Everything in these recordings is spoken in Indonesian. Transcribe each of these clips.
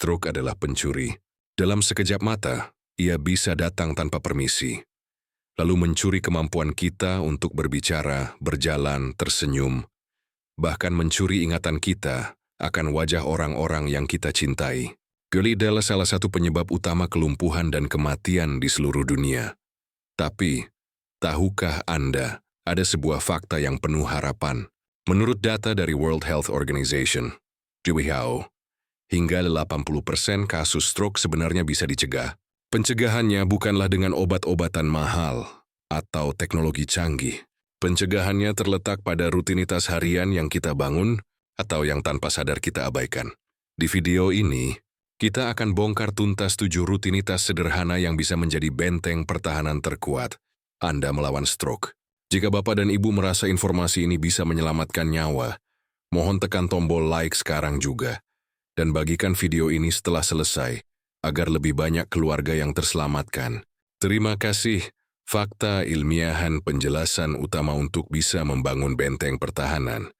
stroke adalah pencuri. Dalam sekejap mata, ia bisa datang tanpa permisi, lalu mencuri kemampuan kita untuk berbicara, berjalan, tersenyum, bahkan mencuri ingatan kita akan wajah orang-orang yang kita cintai. GERD adalah salah satu penyebab utama kelumpuhan dan kematian di seluruh dunia. Tapi, tahukah Anda, ada sebuah fakta yang penuh harapan. Menurut data dari World Health Organization, WHO, hingga 80% kasus stroke sebenarnya bisa dicegah. Pencegahannya bukanlah dengan obat-obatan mahal atau teknologi canggih. Pencegahannya terletak pada rutinitas harian yang kita bangun atau yang tanpa sadar kita abaikan. Di video ini, kita akan bongkar tuntas 7 rutinitas sederhana yang bisa menjadi benteng pertahanan terkuat Anda melawan stroke. Jika Bapak dan Ibu merasa informasi ini bisa menyelamatkan nyawa, mohon tekan tombol like sekarang juga, dan bagikan video ini setelah selesai, agar lebih banyak keluarga yang terselamatkan. Terima kasih. Fakta ilmiahan penjelasan utama untuk bisa membangun benteng pertahanan.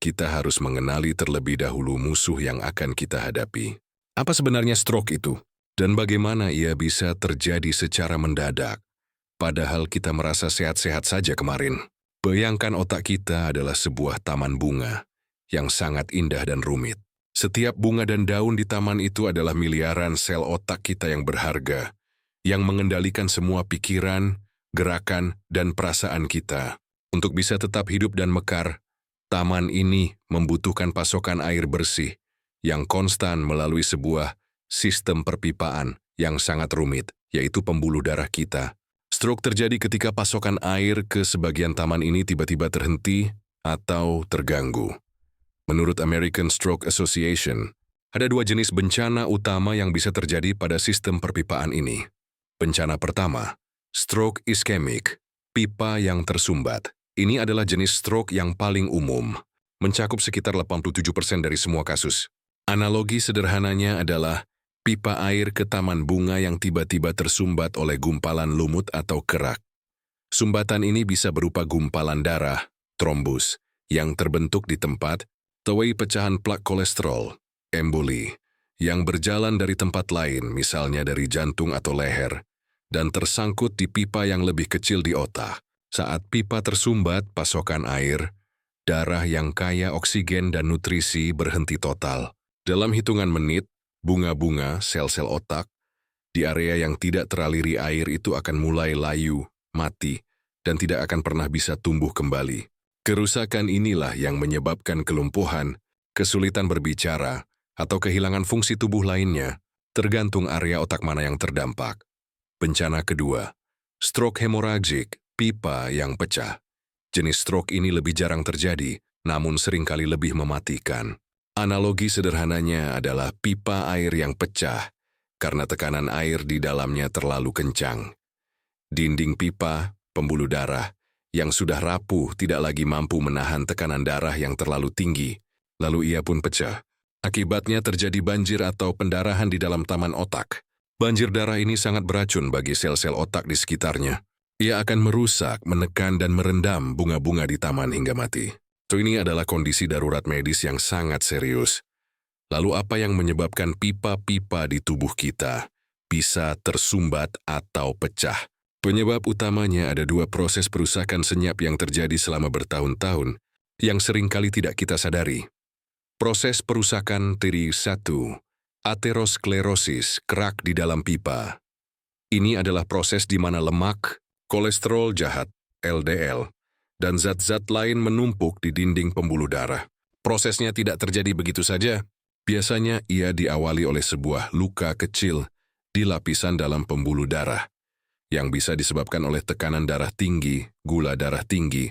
Kita harus mengenali terlebih dahulu musuh yang akan kita hadapi. Apa sebenarnya stroke itu? Dan bagaimana ia bisa terjadi secara mendadak? Padahal kita merasa sehat-sehat saja kemarin. Bayangkan otak kita adalah sebuah taman bunga yang sangat indah dan rumit. Setiap bunga dan daun di taman itu adalah miliaran sel otak kita yang berharga, yang mengendalikan semua pikiran, gerakan, dan perasaan kita. Untuk bisa tetap hidup dan mekar, taman ini membutuhkan pasokan air bersih yang konstan melalui sebuah sistem perpipaan yang sangat rumit, yaitu pembuluh darah kita. Stroke terjadi ketika pasokan air ke sebagian taman ini tiba-tiba terhenti atau terganggu. Menurut American Stroke Association, ada 2 jenis bencana utama yang bisa terjadi pada sistem perpipaan ini. Bencana pertama, stroke ischemic, pipa yang tersumbat. Ini adalah jenis stroke yang paling umum, mencakup sekitar 87% dari semua kasus. Analogi sederhananya adalah pipa air ke taman bunga yang tiba-tiba tersumbat oleh gumpalan lumut atau kerak. Sumbatan ini bisa berupa gumpalan darah, trombus, yang terbentuk di tempat, tewei pecahan plak kolesterol, emboli, yang berjalan dari tempat lain, misalnya dari jantung atau leher, dan tersangkut di pipa yang lebih kecil di otak. Saat pipa tersumbat, pasokan air, darah yang kaya oksigen dan nutrisi berhenti total. Dalam hitungan menit, bunga-bunga, sel-sel otak, di area yang tidak teraliri air itu akan mulai layu, mati, dan tidak akan pernah bisa tumbuh kembali. Kerusakan inilah yang menyebabkan kelumpuhan, kesulitan berbicara, atau kehilangan fungsi tubuh lainnya, tergantung area otak mana yang terdampak. Bencana kedua, stroke hemoragik, pipa yang pecah. Jenis stroke ini lebih jarang terjadi, namun seringkali lebih mematikan. Analogi sederhananya adalah pipa air yang pecah karena tekanan air di dalamnya terlalu kencang. Dinding pipa, pembuluh darah, yang sudah rapuh tidak lagi mampu menahan tekanan darah yang terlalu tinggi, lalu ia pun pecah. Akibatnya terjadi banjir atau pendarahan di dalam taman otak. Banjir darah ini sangat beracun bagi sel-sel otak di sekitarnya. Ia akan merusak, menekan, dan merendam bunga-bunga di taman hingga mati. Ini adalah kondisi darurat medis yang sangat serius. Lalu apa yang menyebabkan pipa-pipa di tubuh kita bisa tersumbat atau pecah? Penyebab utamanya ada 2 proses perusakan senyap yang terjadi selama bertahun-tahun yang seringkali tidak kita sadari. Proses perusakan TIRI 1, aterosklerosis, kerak di dalam pipa. Ini adalah proses di mana lemak, kolesterol jahat, LDL, dan zat-zat lain menumpuk di dinding pembuluh darah. Prosesnya tidak terjadi begitu saja. Biasanya ia diawali oleh sebuah luka kecil di lapisan dalam pembuluh darah, yang bisa disebabkan oleh tekanan darah tinggi, gula darah tinggi,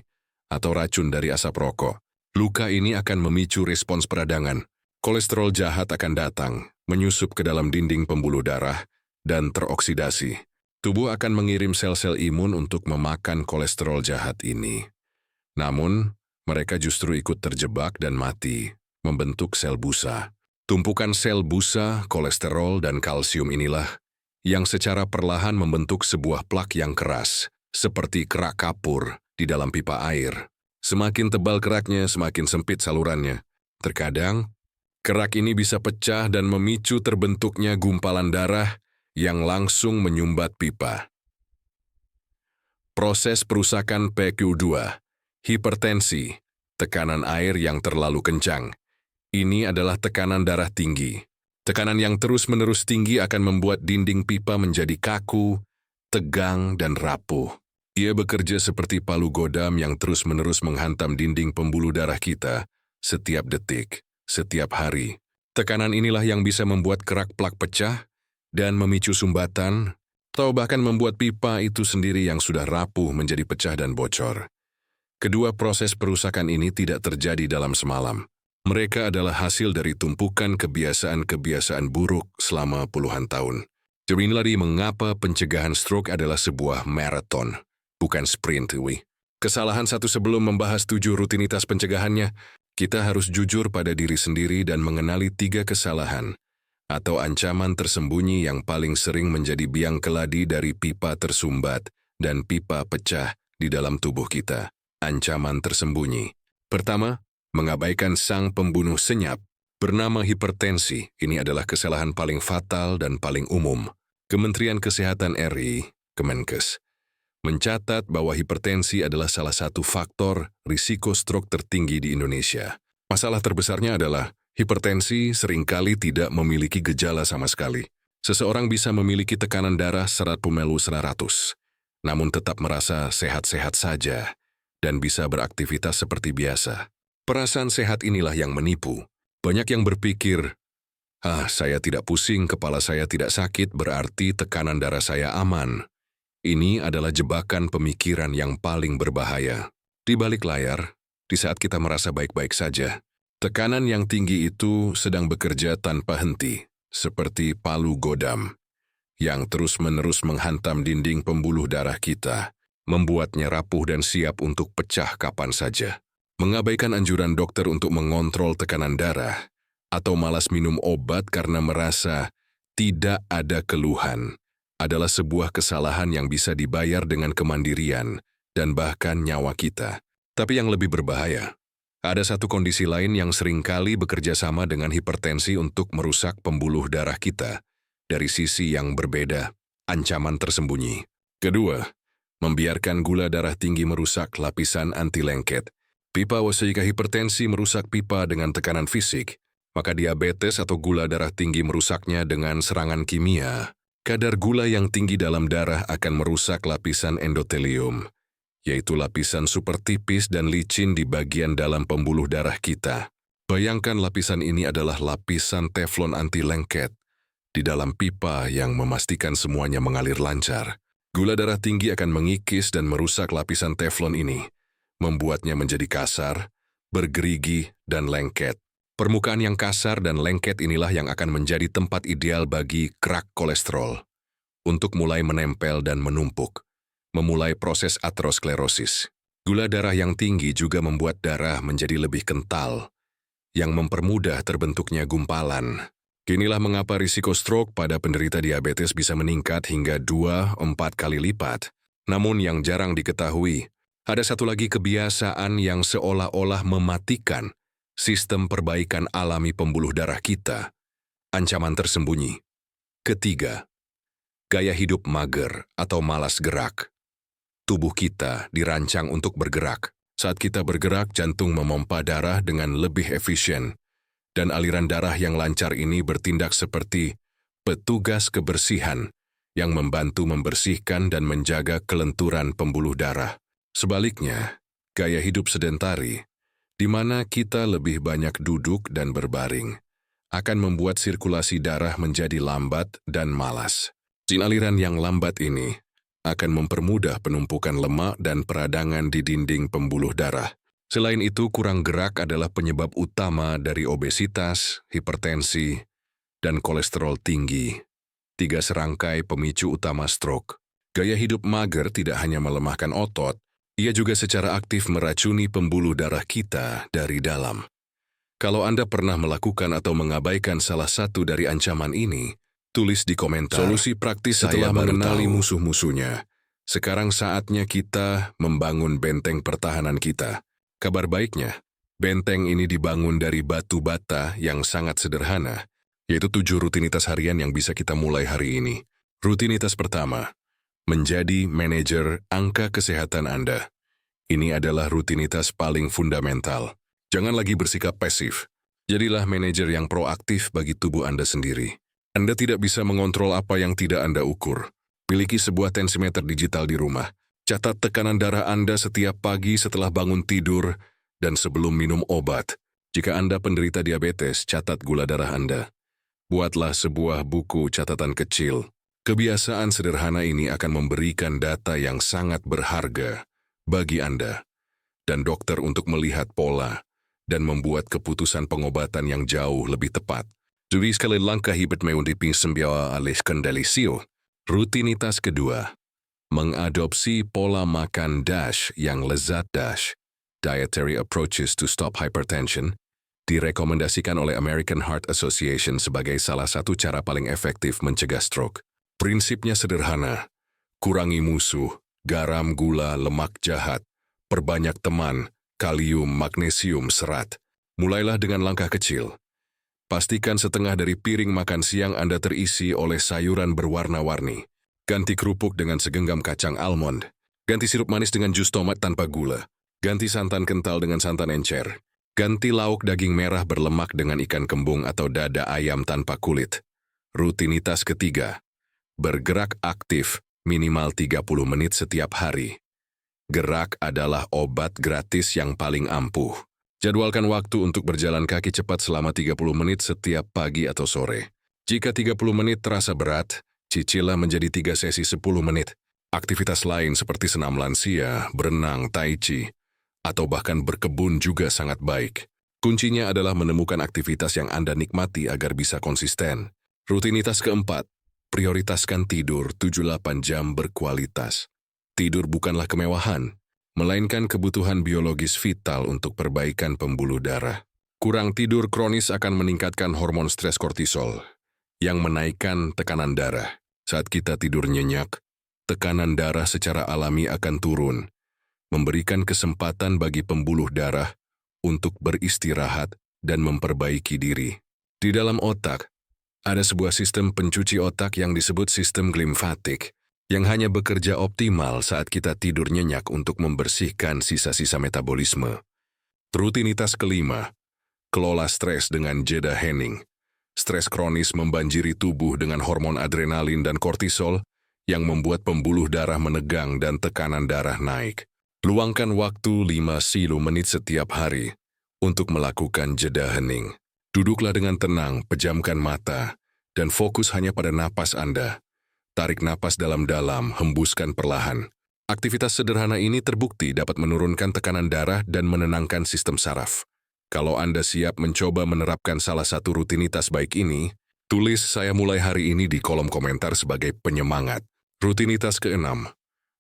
atau racun dari asap rokok. Luka ini akan memicu respons peradangan. Kolesterol jahat akan datang, menyusup ke dalam dinding pembuluh darah, dan teroksidasi. Tubuh akan mengirim sel-sel imun untuk memakan kolesterol jahat ini. Namun, mereka justru ikut terjebak dan mati, membentuk sel busa. Tumpukan sel busa, kolesterol, dan kalsium inilah yang secara perlahan membentuk sebuah plak yang keras, seperti kerak kapur di dalam pipa air. Semakin tebal keraknya, semakin sempit salurannya. Terkadang, Kerak ini bisa pecah dan memicu terbentuknya gumpalan darah yang langsung menyumbat pipa. Proses perusakan PQ2, hipertensi, tekanan air yang terlalu kencang. Ini adalah tekanan darah tinggi. Tekanan yang terus-menerus tinggi akan membuat dinding pipa menjadi kaku, tegang, dan rapuh. Ia bekerja seperti palu godam yang terus-menerus menghantam dinding pembuluh darah kita setiap detik, setiap hari. Tekanan inilah yang bisa membuat kerak plak pecah dan memicu sumbatan, atau bahkan membuat pipa itu sendiri yang sudah rapuh menjadi pecah dan bocor. Kedua proses perusakan ini tidak terjadi dalam semalam. Mereka adalah hasil dari tumpukan kebiasaan-kebiasaan buruk selama puluhan tahun. Inilah mengapa pencegahan stroke adalah sebuah maraton, bukan sprint. Kesalahan satu sebelum membahas 7 rutinitas pencegahannya, kita harus jujur pada diri sendiri dan mengenali 3 kesalahan atau ancaman tersembunyi yang paling sering menjadi biang keladi dari pipa tersumbat dan pipa pecah di dalam tubuh kita. Ancaman tersembunyi. Pertama, mengabaikan sang pembunuh senyap bernama hipertensi. Ini adalah kesalahan paling fatal dan paling umum. Kementerian Kesehatan RI, Kemenkes, mencatat bahwa hipertensi adalah salah satu faktor risiko stroke tertinggi di Indonesia. Masalah terbesarnya adalah hipertensi seringkali tidak memiliki gejala sama sekali. Seseorang bisa memiliki tekanan darah 100 namun tetap merasa sehat-sehat saja dan bisa beraktivitas seperti biasa. Perasaan sehat inilah yang menipu. Banyak yang berpikir, saya tidak pusing, kepala saya tidak sakit, berarti tekanan darah saya aman. Ini adalah jebakan pemikiran yang paling berbahaya. Di balik layar, di saat kita merasa baik-baik saja, tekanan yang tinggi itu sedang bekerja tanpa henti, seperti palu godam, yang terus-menerus menghantam dinding pembuluh darah kita, membuatnya rapuh dan siap untuk pecah kapan saja. Mengabaikan anjuran dokter untuk mengontrol tekanan darah, atau malas minum obat karena merasa tidak ada keluhan, adalah sebuah kesalahan yang bisa dibayar dengan kemandirian dan bahkan nyawa kita. Tapi yang lebih berbahaya, ada satu kondisi lain yang seringkali bekerja sama dengan hipertensi untuk merusak pembuluh darah kita dari sisi yang berbeda, ancaman tersembunyi. Kedua, membiarkan gula darah tinggi merusak lapisan anti lengket. Pipa jika hipertensi merusak pipa dengan tekanan fisik, maka diabetes atau gula darah tinggi merusaknya dengan serangan kimia. Kadar gula yang tinggi dalam darah akan merusak lapisan endotelium, yaitu lapisan super tipis dan licin di bagian dalam pembuluh darah kita. Bayangkan lapisan ini adalah lapisan teflon anti lengket di dalam pipa yang memastikan semuanya mengalir lancar. Gula darah tinggi akan mengikis dan merusak lapisan teflon ini, membuatnya menjadi kasar, bergerigi, dan lengket. Permukaan yang kasar dan lengket inilah yang akan menjadi tempat ideal bagi kerak kolesterol untuk mulai menempel dan menumpuk, memulai proses aterosklerosis. Gula darah yang tinggi juga membuat darah menjadi lebih kental, yang mempermudah terbentuknya gumpalan. Inilah mengapa risiko stroke pada penderita diabetes bisa meningkat hingga 2-4 kali lipat. Namun yang jarang diketahui, ada satu lagi kebiasaan yang seolah-olah mematikan sistem perbaikan alami pembuluh darah kita. Ancaman tersembunyi. Ketiga, gaya hidup mager atau malas gerak. Tubuh kita dirancang untuk bergerak. Saat kita bergerak, jantung memompa darah dengan lebih efisien, dan aliran darah yang lancar ini bertindak seperti petugas kebersihan yang membantu membersihkan dan menjaga kelenturan pembuluh darah. Sebaliknya, gaya hidup sedentari, di mana kita lebih banyak duduk dan berbaring, akan membuat sirkulasi darah menjadi lambat dan malas. Aliran yang lambat ini akan mempermudah penumpukan lemak dan peradangan di dinding pembuluh darah. Selain itu, kurang gerak adalah penyebab utama dari obesitas, hipertensi, dan kolesterol tinggi. 3 serangkai pemicu utama stroke. Gaya hidup mager tidak hanya melemahkan otot, ia juga secara aktif meracuni pembuluh darah kita dari dalam. Kalau Anda pernah melakukan atau mengabaikan salah satu dari ancaman ini, tulis di komentar. Solusi praktis setelah mengenali musuh-musuhnya. Sekarang saatnya kita membangun benteng pertahanan kita. Kabar baiknya, Benteng ini dibangun dari batu bata yang sangat sederhana, yaitu 7 rutinitas harian yang bisa kita mulai hari ini. Rutinitas pertama, menjadi manajer angka kesehatan Anda. Ini adalah rutinitas paling fundamental. Jangan lagi bersikap pasif. Jadilah manajer yang proaktif bagi tubuh Anda sendiri. Anda tidak bisa mengontrol apa yang tidak Anda ukur. Miliki sebuah tensimeter digital di rumah. Catat tekanan darah Anda setiap pagi setelah bangun tidur dan sebelum minum obat. Jika Anda penderita diabetes, catat gula darah Anda. Buatlah sebuah buku catatan kecil. Kebiasaan sederhana ini akan memberikan data yang sangat berharga bagi Anda dan dokter untuk melihat pola dan membuat keputusan pengobatan yang jauh lebih tepat. Jadi sekali langkah hidup mengundiping sembiawa alih kendali siu. Rutinitas kedua, mengadopsi pola makan DASH yang lezat DASH. Dietary Approaches to Stop Hypertension, direkomendasikan oleh American Heart Association sebagai salah satu cara paling efektif mencegah stroke. Prinsipnya sederhana, kurangi musuh, garam, gula, lemak jahat, perbanyak teman, kalium, magnesium, serat. Mulailah dengan langkah kecil. Pastikan setengah dari piring makan siang Anda terisi oleh sayuran berwarna-warni. Ganti kerupuk dengan segenggam kacang almond. Ganti sirup manis dengan jus tomat tanpa gula. Ganti santan kental dengan santan encer. Ganti lauk daging merah berlemak dengan ikan kembung atau dada ayam tanpa kulit. Rutinitas ketiga, bergerak aktif minimal 30 menit setiap hari. Gerak adalah obat gratis yang paling ampuh. Jadwalkan waktu untuk berjalan kaki cepat selama 30 menit setiap pagi atau sore. Jika 30 menit terasa berat, cicilah menjadi 3 sesi 10 menit. Aktivitas lain seperti senam lansia, berenang, tai chi, atau bahkan berkebun juga sangat baik. Kuncinya adalah menemukan aktivitas yang Anda nikmati agar bisa konsisten. Rutinitas keempat, prioritaskan tidur 7-8 jam berkualitas. Tidur bukanlah kemewahan, melainkan kebutuhan biologis vital untuk perbaikan pembuluh darah. Kurang tidur kronis akan meningkatkan hormon stres kortisol, yang menaikkan tekanan darah. Saat kita tidur nyenyak, tekanan darah secara alami akan turun, memberikan kesempatan bagi pembuluh darah untuk beristirahat dan memperbaiki diri. Di dalam otak, ada sebuah sistem pencuci otak yang disebut sistem glimfatik, yang hanya bekerja optimal saat kita tidur nyenyak untuk membersihkan sisa-sisa metabolisme. Rutinitas kelima, kelola stres dengan jeda hening. Stres kronis membanjiri tubuh dengan hormon adrenalin dan kortisol yang membuat pembuluh darah menegang dan tekanan darah naik. Luangkan waktu 5 menit setiap hari untuk melakukan jeda hening. Duduklah dengan tenang, pejamkan mata, dan fokus hanya pada napas Anda. Tarik napas dalam-dalam, hembuskan perlahan. Aktivitas sederhana ini terbukti dapat menurunkan tekanan darah dan menenangkan sistem saraf. Kalau Anda siap mencoba menerapkan salah satu rutinitas baik ini, tulis "Saya mulai hari ini" di kolom komentar sebagai penyemangat. Rutinitas keenam,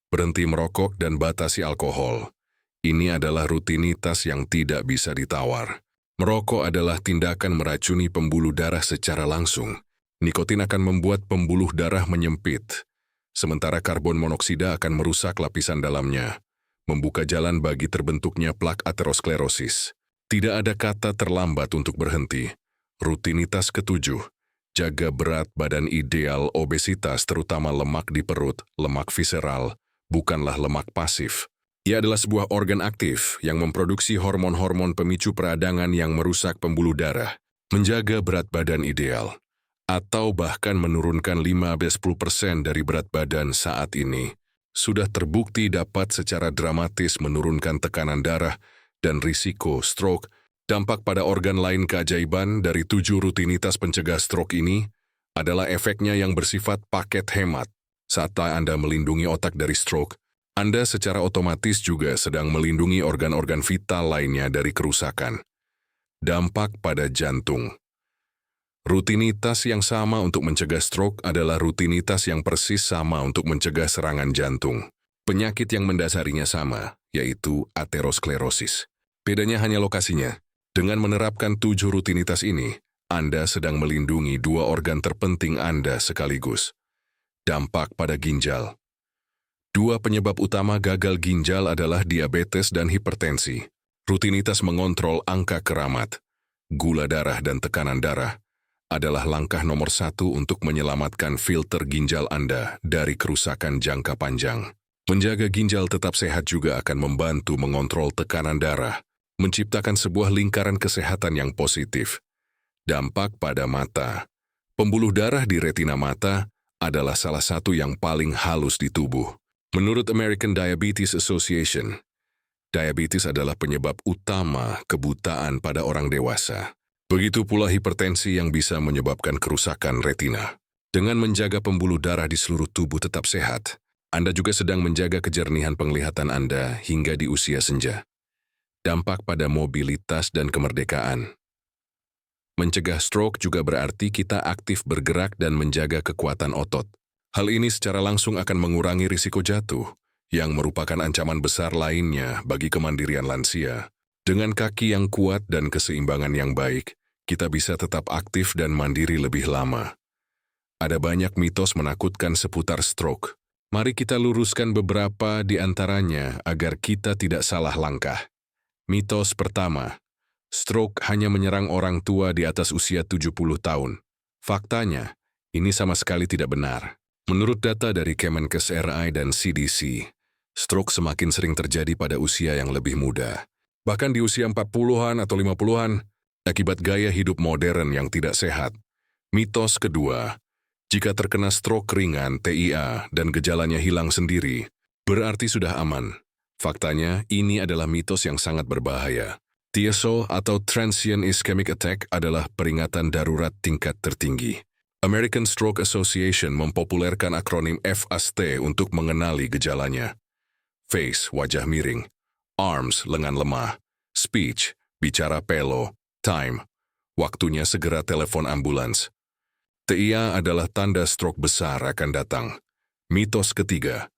berhenti merokok dan batasi alkohol. Ini adalah rutinitas yang tidak bisa ditawar. Merokok adalah tindakan meracuni pembuluh darah secara langsung. Nikotin akan membuat pembuluh darah menyempit, sementara karbon monoksida akan merusak lapisan dalamnya, membuka jalan bagi terbentuknya plak aterosklerosis. Tidak ada kata terlambat untuk berhenti. Rutinitas ketujuh, jaga berat badan ideal. Obesitas, terutama lemak di perut, lemak visceral, bukanlah lemak pasif. Ia adalah sebuah organ aktif yang memproduksi hormon-hormon pemicu peradangan yang merusak pembuluh darah. Menjaga berat badan ideal, atau bahkan menurunkan 5-10% dari berat badan saat ini, sudah terbukti dapat secara dramatis menurunkan tekanan darah dan risiko stroke. Dampak pada organ lain. Keajaiban dari 7 rutinitas pencegah stroke ini adalah efeknya yang bersifat paket hemat. Saat Anda melindungi otak dari stroke, Anda secara otomatis juga sedang melindungi organ-organ vital lainnya dari kerusakan. Dampak pada jantung. Rutinitas yang sama untuk mencegah stroke adalah rutinitas yang persis sama untuk mencegah serangan jantung. Penyakit yang mendasarinya sama, yaitu aterosklerosis. Bedanya hanya lokasinya. Dengan menerapkan 7 rutinitas ini, Anda sedang melindungi 2 organ terpenting Anda sekaligus. Dampak pada ginjal. 2 penyebab utama gagal ginjal adalah diabetes dan hipertensi. Rutinitas mengontrol angka keramat, gula darah dan tekanan darah adalah langkah nomor 1 untuk menyelamatkan filter ginjal Anda dari kerusakan jangka panjang. Menjaga ginjal tetap sehat juga akan membantu mengontrol tekanan darah, menciptakan sebuah lingkaran kesehatan yang positif. Dampak pada mata. Pembuluh darah di retina mata adalah salah satu yang paling halus di tubuh. Menurut American Diabetes Association, diabetes adalah penyebab utama kebutaan pada orang dewasa. Begitu pula hipertensi yang bisa menyebabkan kerusakan retina. Dengan menjaga pembuluh darah di seluruh tubuh tetap sehat, Anda juga sedang menjaga kejernihan penglihatan Anda hingga di usia senja. Dampak pada mobilitas dan kemerdekaan. Mencegah stroke juga berarti kita aktif bergerak dan menjaga kekuatan otot. Hal ini secara langsung akan mengurangi risiko jatuh, yang merupakan ancaman besar lainnya bagi kemandirian lansia. Dengan kaki yang kuat dan keseimbangan yang baik, kita bisa tetap aktif dan mandiri lebih lama. Ada banyak mitos menakutkan seputar stroke. Mari kita luruskan beberapa di antaranya agar kita tidak salah langkah. Mitos pertama, stroke hanya menyerang orang tua di atas usia 70 tahun. Faktanya, ini sama sekali tidak benar. Menurut data dari Kemenkes RI dan CDC, stroke semakin sering terjadi pada usia yang lebih muda. Bahkan di usia 40-an atau 50-an, akibat gaya hidup modern yang tidak sehat. Mitos kedua, jika terkena stroke ringan TIA dan gejalanya hilang sendiri, berarti sudah aman. Faktanya, ini adalah mitos yang sangat berbahaya. TIASO atau Transient Ischemic Attack adalah peringatan darurat tingkat tertinggi. American Stroke Association mempopulerkan akronim FAST untuk mengenali gejalanya. Face, wajah miring. Arms, lengan lemah. Speech, bicara pelo. Time, waktunya segera telepon ambulans. TIA adalah tanda stroke besar akan datang. Mitos ketiga,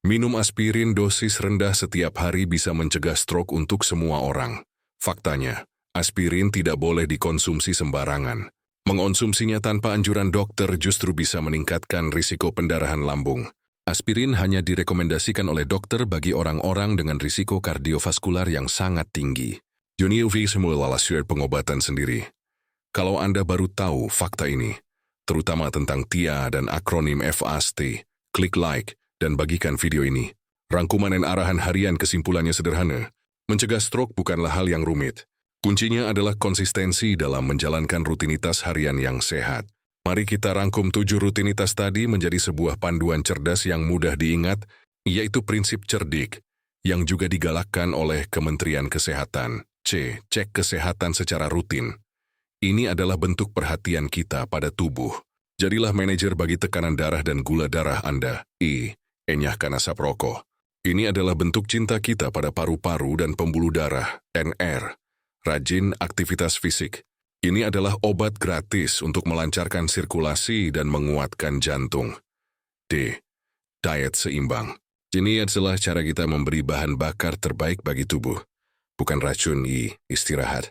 minum aspirin dosis rendah setiap hari bisa mencegah stroke untuk semua orang. Faktanya, aspirin tidak boleh dikonsumsi sembarangan. Mengonsumsinya tanpa anjuran dokter justru bisa meningkatkan risiko pendarahan lambung. Aspirin hanya direkomendasikan oleh dokter bagi orang-orang dengan risiko kardiovaskular yang sangat tinggi. Johnny UV semula pengobatan sendiri. Kalau Anda baru tahu fakta ini, terutama tentang TIA dan akronim FAST, klik like dan bagikan video ini. Rangkuman dan arahan harian kesimpulannya sederhana. Mencegah stroke bukanlah hal yang rumit. Kuncinya adalah konsistensi dalam menjalankan rutinitas harian yang sehat. Mari kita rangkum 7 rutinitas tadi menjadi sebuah panduan cerdas yang mudah diingat, yaitu prinsip cerdik, yang juga digalakkan oleh Kementerian Kesehatan. C. Cek kesehatan secara rutin. Ini adalah bentuk perhatian kita pada tubuh. Jadilah manajer bagi tekanan darah dan gula darah Anda. I. Enyahkan asap rokok. Ini adalah bentuk cinta kita pada paru-paru dan pembuluh darah. NR. Rajin aktivitas fisik. Ini adalah obat gratis untuk melancarkan sirkulasi dan menguatkan jantung. D. Diet seimbang. Ini adalah cara kita memberi bahan bakar terbaik bagi tubuh. Bukan racun. I. Istirahat.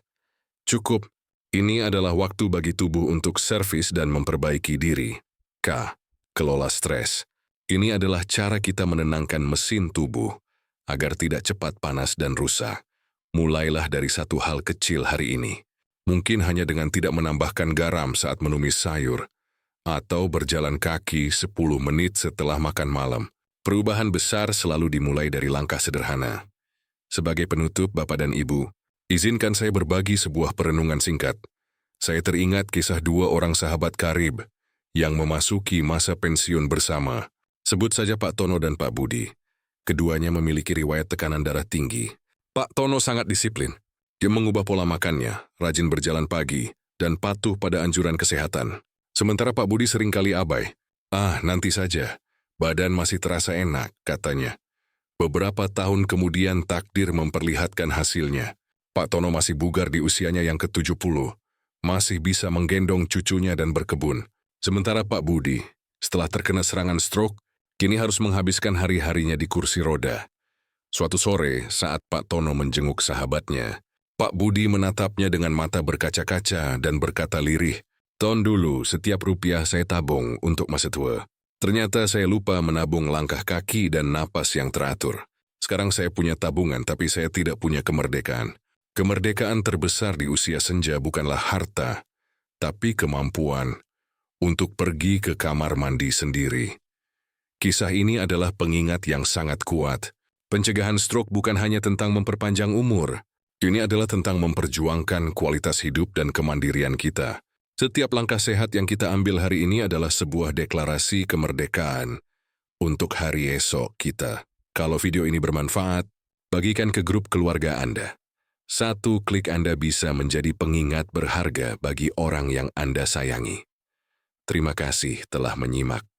Cukup. Ini adalah waktu bagi tubuh untuk servis dan memperbaiki diri. K. Kelola stres. Ini adalah cara kita menenangkan mesin tubuh agar tidak cepat panas dan rusak. Mulailah dari satu hal kecil hari ini. Mungkin hanya dengan tidak menambahkan garam saat menumis sayur, atau berjalan kaki 10 menit setelah makan malam. Perubahan besar selalu dimulai dari langkah sederhana. Sebagai penutup, Bapak dan Ibu, izinkan saya berbagi sebuah perenungan singkat. Saya teringat kisah 2 orang sahabat karib yang memasuki masa pensiun bersama. Sebut saja Pak Tono dan Pak Budi. Keduanya memiliki riwayat tekanan darah tinggi. Pak Tono sangat disiplin. Dia mengubah pola makannya, rajin berjalan pagi, dan patuh pada anjuran kesehatan. Sementara Pak Budi seringkali abai. Nanti saja. Badan masih terasa enak, katanya. Beberapa tahun kemudian takdir memperlihatkan hasilnya. Pak Tono masih bugar di usianya yang ke-70. Masih bisa menggendong cucunya dan berkebun. Sementara Pak Budi, setelah terkena serangan stroke, kini harus menghabiskan hari-harinya di kursi roda. Suatu sore, saat Pak Tono menjenguk sahabatnya, Pak Budi menatapnya dengan mata berkaca-kaca dan berkata lirih, "Ton dulu, setiap rupiah saya tabung untuk masa tua. Ternyata saya lupa menabung langkah kaki dan napas yang teratur. Sekarang saya punya tabungan tapi saya tidak punya kemerdekaan. Kemerdekaan terbesar di usia senja bukanlah harta, tapi kemampuan untuk pergi ke kamar mandi sendiri. Kisah ini adalah pengingat yang sangat kuat. Pencegahan stroke bukan hanya tentang memperpanjang umur. Ini adalah tentang memperjuangkan kualitas hidup dan kemandirian kita. Setiap langkah sehat yang kita ambil hari ini adalah sebuah deklarasi kemerdekaan untuk hari esok kita. Kalau video ini bermanfaat, bagikan ke grup keluarga Anda. Satu klik Anda bisa menjadi pengingat berharga bagi orang yang Anda sayangi. Terima kasih telah menyimak.